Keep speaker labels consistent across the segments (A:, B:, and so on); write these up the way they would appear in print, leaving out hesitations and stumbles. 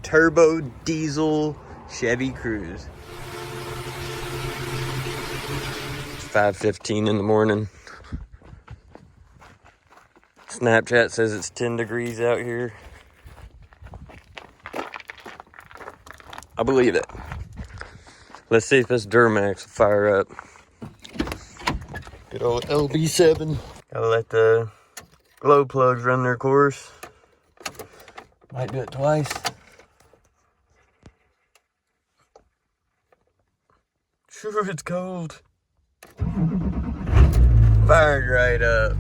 A: turbo diesel Chevy Cruise. It's 5:15 in the morning. Snapchat says it's 10 degrees out here. I believe it. Let's see if this Duramax will fire up. Good old LB7. Gotta let the glow plugs run their course. Might do it twice. Sure, it's cold. Fired right up.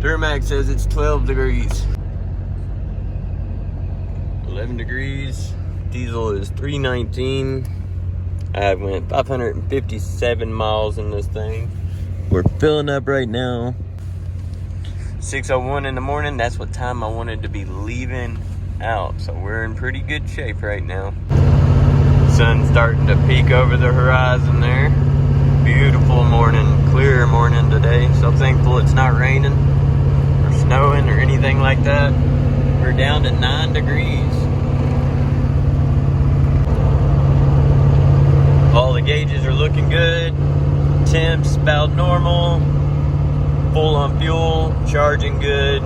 A: Duramax says it's 12 degrees. 11 degrees. Diesel is 319. I went 557 miles in this thing. We're filling up right now. 6:01 in the morning. That's what time I wanted to be leaving out. So we're in pretty good shape right now. Sun's starting to peek over the horizon there. Beautiful morning, clear morning today. So thankful it's not raining or snowing or anything like that. We're down to 9 degrees. All the gauges are looking good. Temps about normal. Full on fuel, charging good.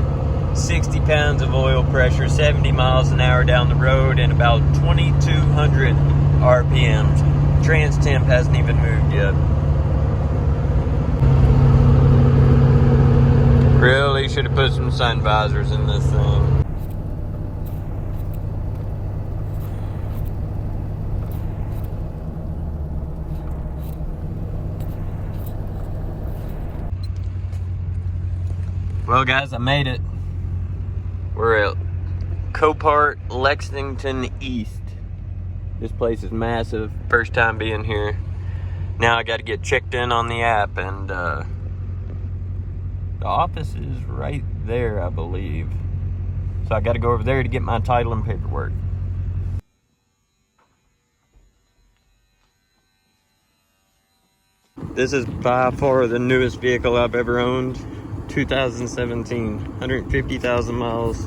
A: 60 pounds of oil pressure, 70 miles an hour down the road, and about 2,200 RPMs. Trans temp hasn't even moved yet. Really should have put some sun visors in this thing. Well guys, I made it. We're at Copart Lexington East. This place is massive. First time being here. Now I got to get checked in on the app, and the office is right there, I believe. So I got to go over there to get my title and paperwork. This is by far the newest vehicle I've ever owned. 2017, 150,000 miles.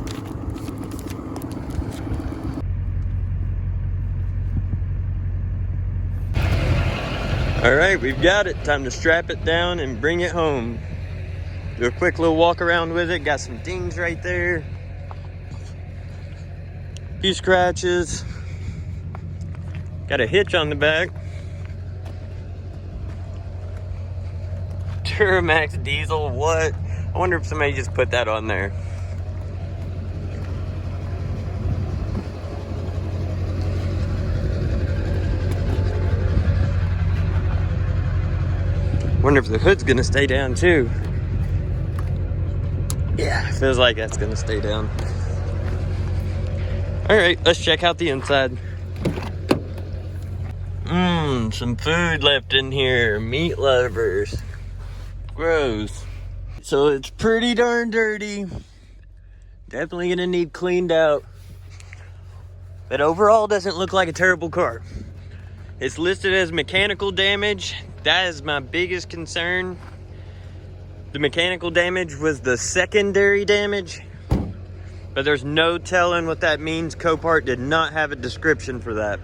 A: All right, we've got it. Time to strap it down and bring it home. Do a quick little walk around with it. Got some dings right there. A few scratches. Got a hitch on the back. Duramax diesel, what? I wonder if somebody just put that on there. Wonder if the hood's gonna stay down too. Yeah, feels like that's gonna stay down. All right, let's check out the inside. Some food left in here. Meat lovers. Gross. So it's pretty darn dirty. Definitely gonna need cleaned out. But overall, doesn't look like a terrible car. It's listed as mechanical damage. That is my biggest concern. The mechanical damage was the secondary damage, but there's no telling what that means. Copart did not have a description for that.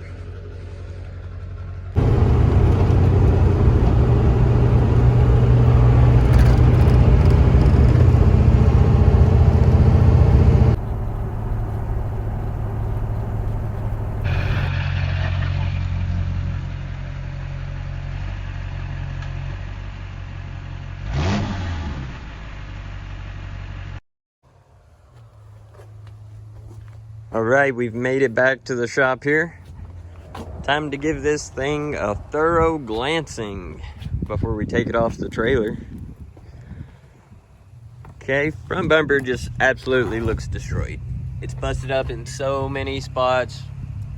A: All right, we've made it back to the shop here. Time to give this thing a thorough glancing before we take it off the trailer. Okay, front bumper just absolutely looks destroyed. It's busted up in so many spots.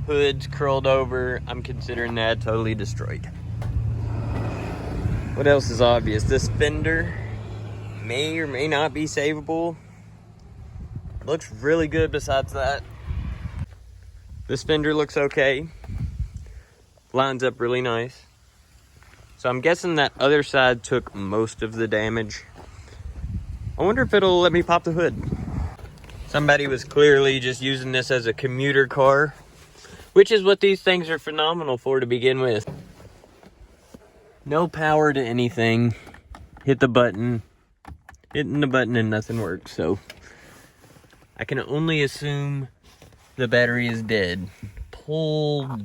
A: Hood's curled over. I'm considering that totally destroyed. What else is obvious? This fender may or may not be savable. Looks really good besides that. This fender looks okay. Lines up really nice. So I'm guessing that other side took most of the damage. I wonder if it'll let me pop the hood. Somebody was clearly just using this as a commuter car which is what these things are phenomenal for to begin with. No power to anything. Hit the button. Hitting the button and nothing works, so I can only assume the battery is dead. Pull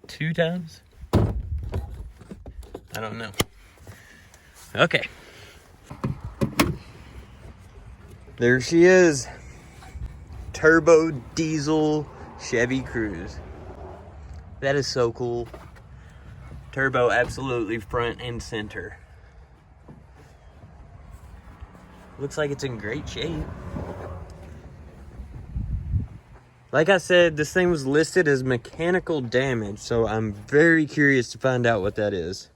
A: 2 times? I don't know. Okay. There she is. Turbo diesel Chevy Cruise. That is so cool. Turbo absolutely front and center. Looks like it's in great shape. Like I said, this thing was listed as mechanical damage, so I'm very curious to find out what that is.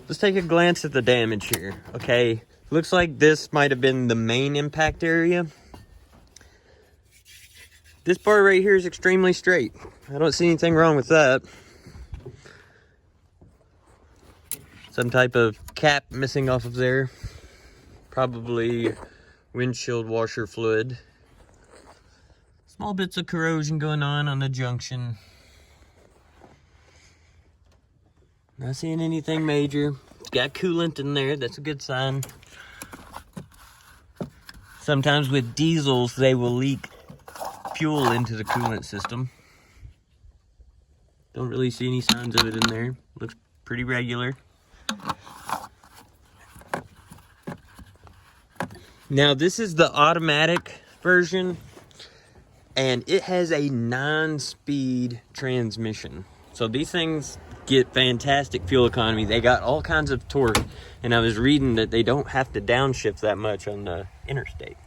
A: Let's take a glance at the damage here. Okay, looks like this might have been the main impact area. This bar right here is extremely straight. I don't see anything wrong with that. Some type of cap missing off of there. Probably windshield washer fluid. Small bits of corrosion going on the junction. Not seeing anything major. It's got coolant in there, that's a good sign. Sometimes with diesels, they will leak fuel into the coolant system. Don't really see any signs of it in there. Looks pretty regular. Now this is the automatic version, and it has a 9-speed transmission. So these things get fantastic fuel economy. They got all kinds of torque, and I was reading that they don't have to downshift that much on the interstate.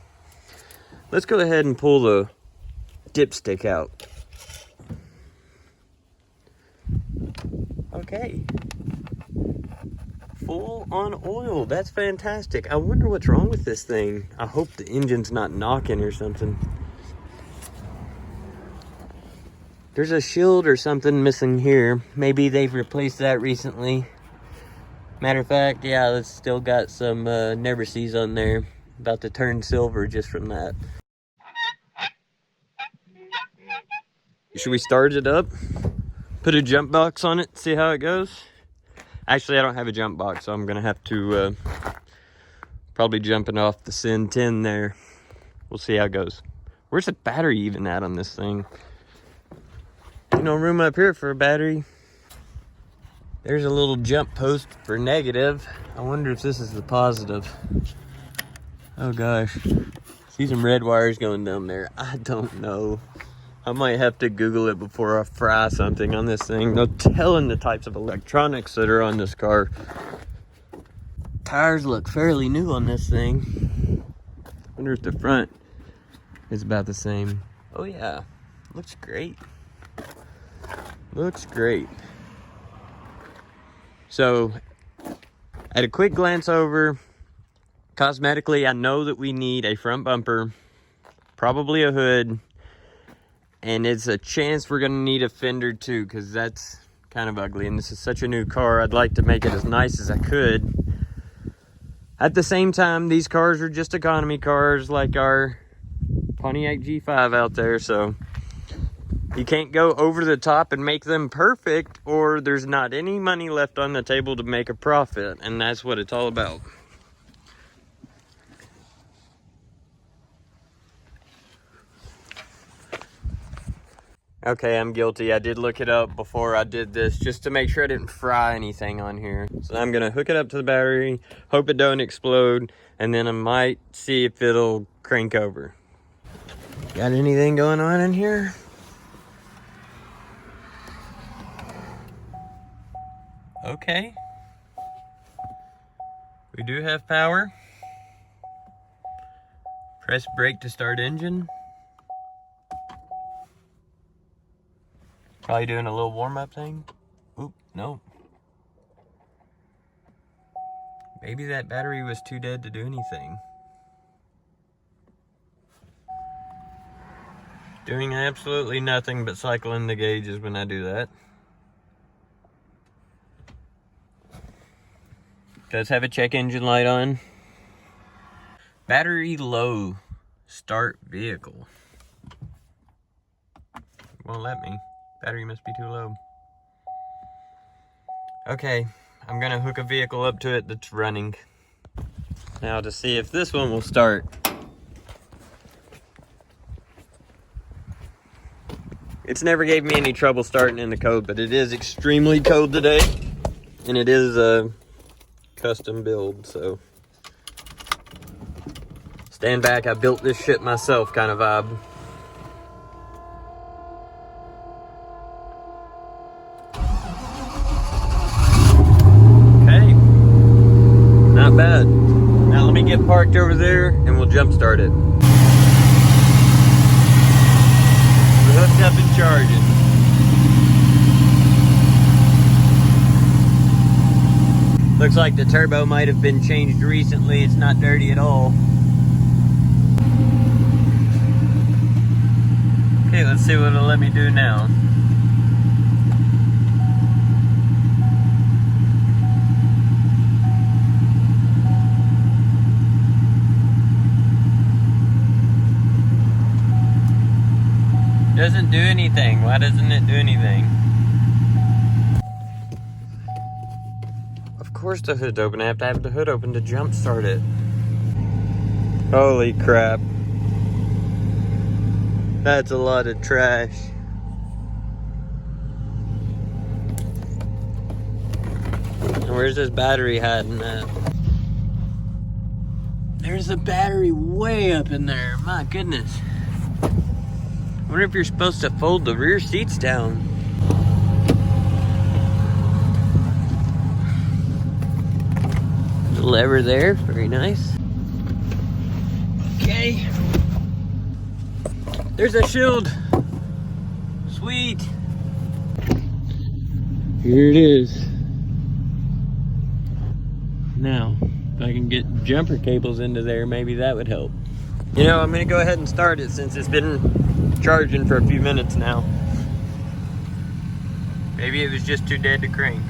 A: Let's go ahead and pull the dipstick out. Okay. Full on oil. That's fantastic. I wonder what's wrong with this thing. I hope the engine's not knocking or something. There's a shield or something missing here. Maybe they've replaced that recently. Matter of fact, yeah, it's still got some never sees on there. About to turn silver just from that. Should we start it up? Put a jump box on it, see how it goes? Actually, I don't have a jump box, so I'm gonna have to probably jumping off the Sin 10 there. We'll see how it goes. Where's the battery even at on this thing? Ain't no room up here for a battery. There's a little jump post for negative. I wonder if this is the positive. Oh gosh. See some red wires going down there. I don't know. I might have to Google it before I fry something on this thing. No telling the types of electronics that are on this car. Tires look fairly new on this thing. Wonder if the front is about the same. Oh yeah, looks great. Looks great. So, at a quick glance over, cosmetically, I know that we need a front bumper, probably a hood, and it's a chance we're gonna need a fender too, because that's kind of ugly, and this is such a new car. I'd like to make it as nice as I could. At the same time, these cars are just economy cars like our Pontiac G5 out there, so you can't go over the top and make them perfect, or there's not any money left on the table to make a profit, and that's what it's all about. Okay, I'm guilty. I did look it up before I did this just to make sure I didn't fry anything on here. So I'm gonna hook it up to the battery, hope it don't explode, and then I might see if it'll crank over. Got anything going on in here? Okay. We do have power. Press brake to start engine. Probably doing a little warm-up thing. Oop, no. Maybe that battery was too dead to do anything. Doing absolutely nothing but cycling the gauges when I do that. Does have a check engine light on. Battery low. Start vehicle. Won't let me. Battery must be too low. Okay, I'm gonna hook a vehicle up to it that's running. Now to see if this one will start. It's never gave me any trouble starting in the cold, but it is extremely cold today. And it is a custom build, so. Stand back, I built this shit myself kind of vibe. Okay, not bad. Now let me get parked over there and we'll jump start it. We're hooked up and charging. Looks like the turbo might have been changed recently. It's not dirty at all. Okay, let's see what it'll let me do now. Doesn't do anything. Why doesn't it do anything? Of course the hood's open. I have to have the hood open to jump start it. Holy crap. That's a lot of trash. And where's this battery hiding at? There's a battery way up in there. My goodness. I wonder if you're supposed to fold the rear seats down. The lever there, very nice. Okay. There's a shield. Sweet. Here it is. Now, if I can get jumper cables into there, maybe that would help. You know, I'm gonna go ahead and start it since it's been charging for a few minutes now. Maybe it was just too dead to crank.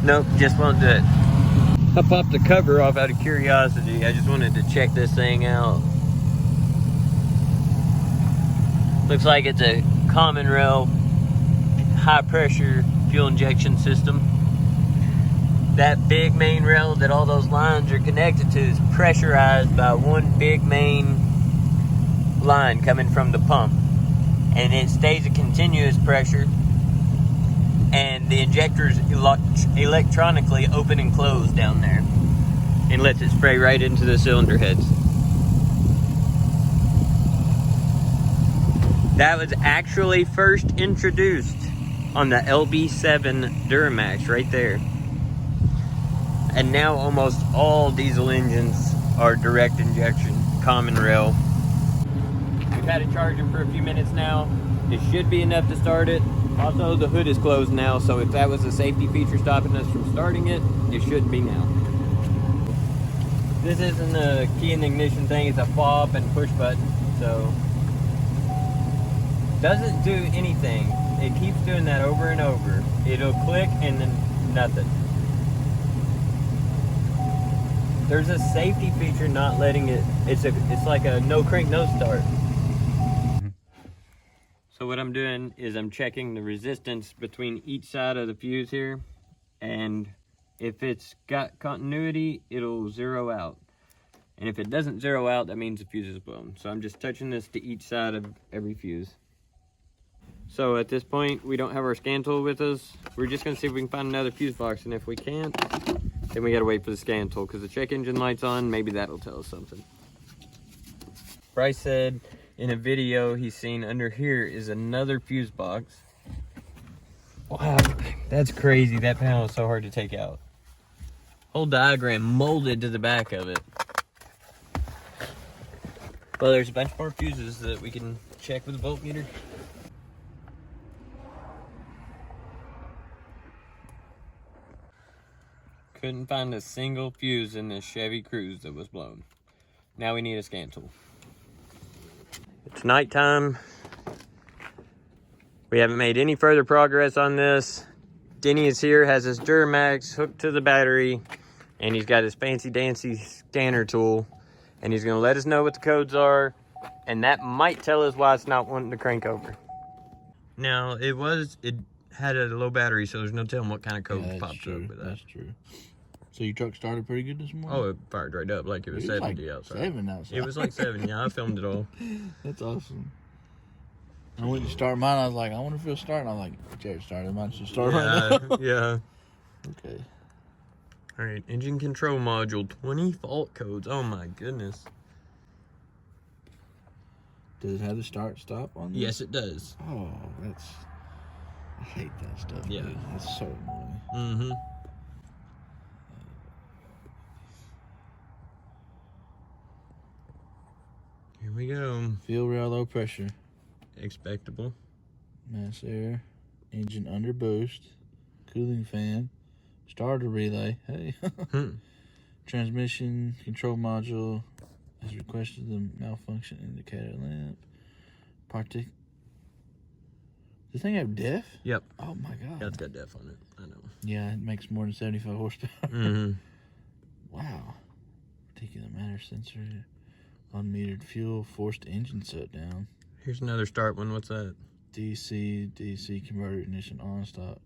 A: Nope, just won't do it. I popped the cover off out of curiosity. I just wanted to check this thing out. Looks like it's a common rail high pressure fuel injection system. That big main rail that all those lines are connected to is pressurized by one big main line coming from the pump. And it stays a continuous pressure. And the injectors electronically open and close down there and lets it spray right into the cylinder heads. That was actually first introduced on the LB7 Duramax right there. And now almost all diesel engines are direct injection, common rail. We've had it charging for a few minutes now. It should be enough to start it. Also, the hood is closed now, so if that was a safety feature stopping us from starting it, it should be now. This isn't a key and ignition thing, it's a fob and push button, so doesn't do anything. It keeps doing that over and over. It'll click and then nothing. There's a safety feature not letting it, it's like a no crank, no start. So what I'm doing is I'm checking the resistance between each side of the fuse here, and if it's got continuity, it'll zero out. And if it doesn't zero out, that means the fuse is blown. So I'm just touching this to each side of every fuse. So at this point, we don't have our scan tool with us. We're just gonna see if we can find another fuse box, and if we can't, then we gotta wait for the scan tool, because the check engine light's on, maybe that'll tell us something. Bryce said in a video he's seen under here is another fuse box. Wow, that's crazy. That panel is so hard to take out. Whole diagram molded to the back of it. Well, there's a bunch more fuses that we can check with the voltmeter. Couldn't find a single fuse in this Chevy Cruise that was blown. Now we need a scan tool. It's nighttime. We haven't made any further progress on this. Denny is here, has his Duramax hooked to the battery, and he's got his fancy dancy scanner tool. and he's gonna let us know what the codes are, and that might tell us why it's not wanting to crank over. Now, it had a low battery, so there's no telling what kind of code popped up with that.
B: That's true. So your truck started pretty good this morning?
A: Oh, it fired right up like it was 70
B: like
A: outside.
B: 7 outside.
A: It was like 7, yeah, I filmed it all.
B: That's awesome. I went to start mine, I was like, I wonder if it'll start. And I was like, Jared started mine, should start right now.
A: Yeah.
B: Okay.
A: All right, engine control module, 20 fault codes. Oh my goodness.
B: Does it have the start stop on this?
A: Yes, it does.
B: Oh, I hate that stuff.
A: Yeah.
B: Dude. It's so annoying.
A: Mm-hmm. Here we go.
B: Fuel rail low pressure.
A: Expectable.
B: Mass air. Engine under boost. Cooling fan. Starter relay. Hey. Transmission control module has requested the malfunction indicator lamp. Does the thing have DEF?
A: Yep.
B: Oh my god.
A: Yeah, it's got DEF on it. I know.
B: Yeah, it makes more than 75 horsepower.
A: Mm-hmm.
B: Wow. Particulate matter sensor. Unmetered fuel. Forced engine shutdown.
A: Here's another start one. What's that?
B: DC converter ignition on stop.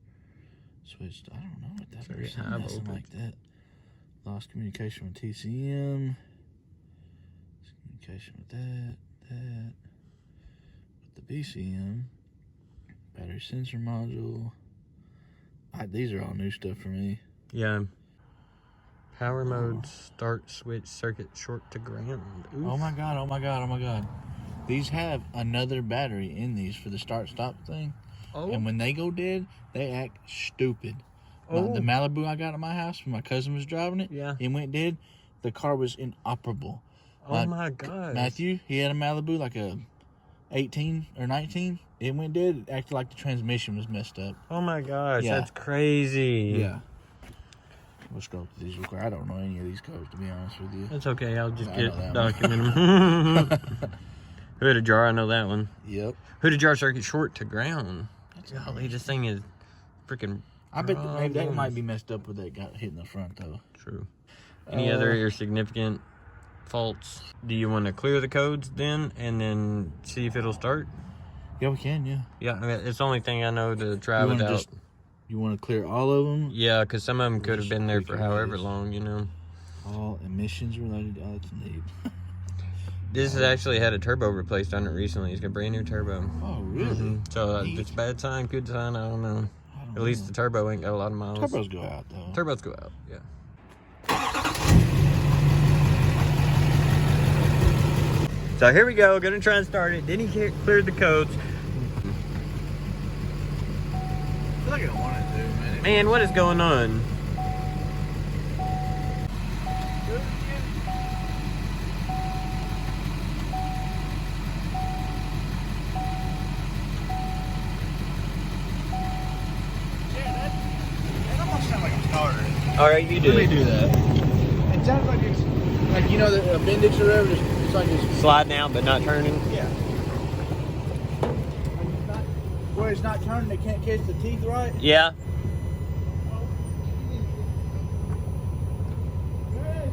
B: Switched. I don't know what that
A: Very
B: is.
A: high
B: Something
A: voltage.
B: like that. Lost communication with TCM. Communication with that. With the BCM. Battery sensor module. These are all new stuff for me.
A: Yeah. Power mode, start switch, circuit short to ground. Oof.
B: Oh my god. These have another battery in these for the start-stop thing.
A: Oh.
B: And when they go dead, they act stupid.
A: Oh.
B: The Malibu I got at my house when my cousin was driving it,
A: Yeah.
B: it went dead. The car was inoperable.
A: Oh my god.
B: Matthew, he had a Malibu, like a 18 or 19. It went dead. It acted like the transmission was messed up.
A: Oh my gosh,
B: Yeah.
A: that's crazy.
B: Yeah. We'll scroll through these real quick. I don't know any of these codes, to be honest with you.
A: That's okay, I'll just
B: I
A: get
B: know that
A: document them. Hooded jar, I know that one.
B: Yep.
A: Hooded jar circuit short to ground.
B: That's
A: Golly, this thing is freaking.
B: I bet maybe that might be messed up with that got hit in the front, though.
A: True. Any other significant faults? Do you want to clear the codes then and then see if it'll start?
B: Yeah, we can, yeah.
A: Yeah, I mean, it's the only thing I know to try without.
B: You want to clear all of them?
A: Yeah, because some of them could have been there for however long, you know.
B: All emissions related. Oh, it's neat.
A: This has actually had a turbo replaced on it recently. It's got a brand new turbo.
B: Oh, really?
A: So it's a bad sign, good sign, I don't know. At least the turbo ain't got a lot of miles.
B: Turbos go out, though.
A: Turbos go out, yeah. So here we go, gonna try and start it. Then he cleared the codes.
B: I feel like I don't want it to, man.
A: Man, what is going on?
B: That almost sounds like a starter.
A: Alright, you do.
B: Let me do that. It sounds like it's, like, you know, the appendix or whatever, it's like it's...
A: Sliding out but not turning?
B: Yeah. Where it's not turning, they can't catch the teeth right?
A: Yeah.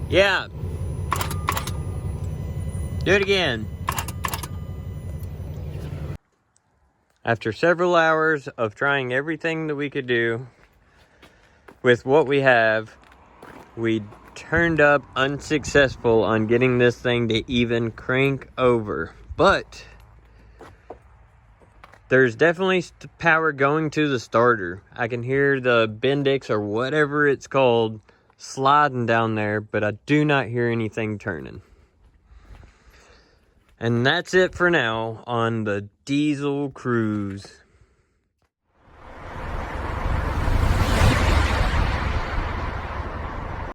A: Yeah. Do it again. After several hours of trying everything that we could do with what we have, we turned up unsuccessful on getting this thing to even crank over. But there's definitely power going to the starter. I can hear the Bendix or whatever it's called sliding down there, but I do not hear anything turning. And that's it for now on the diesel Cruise.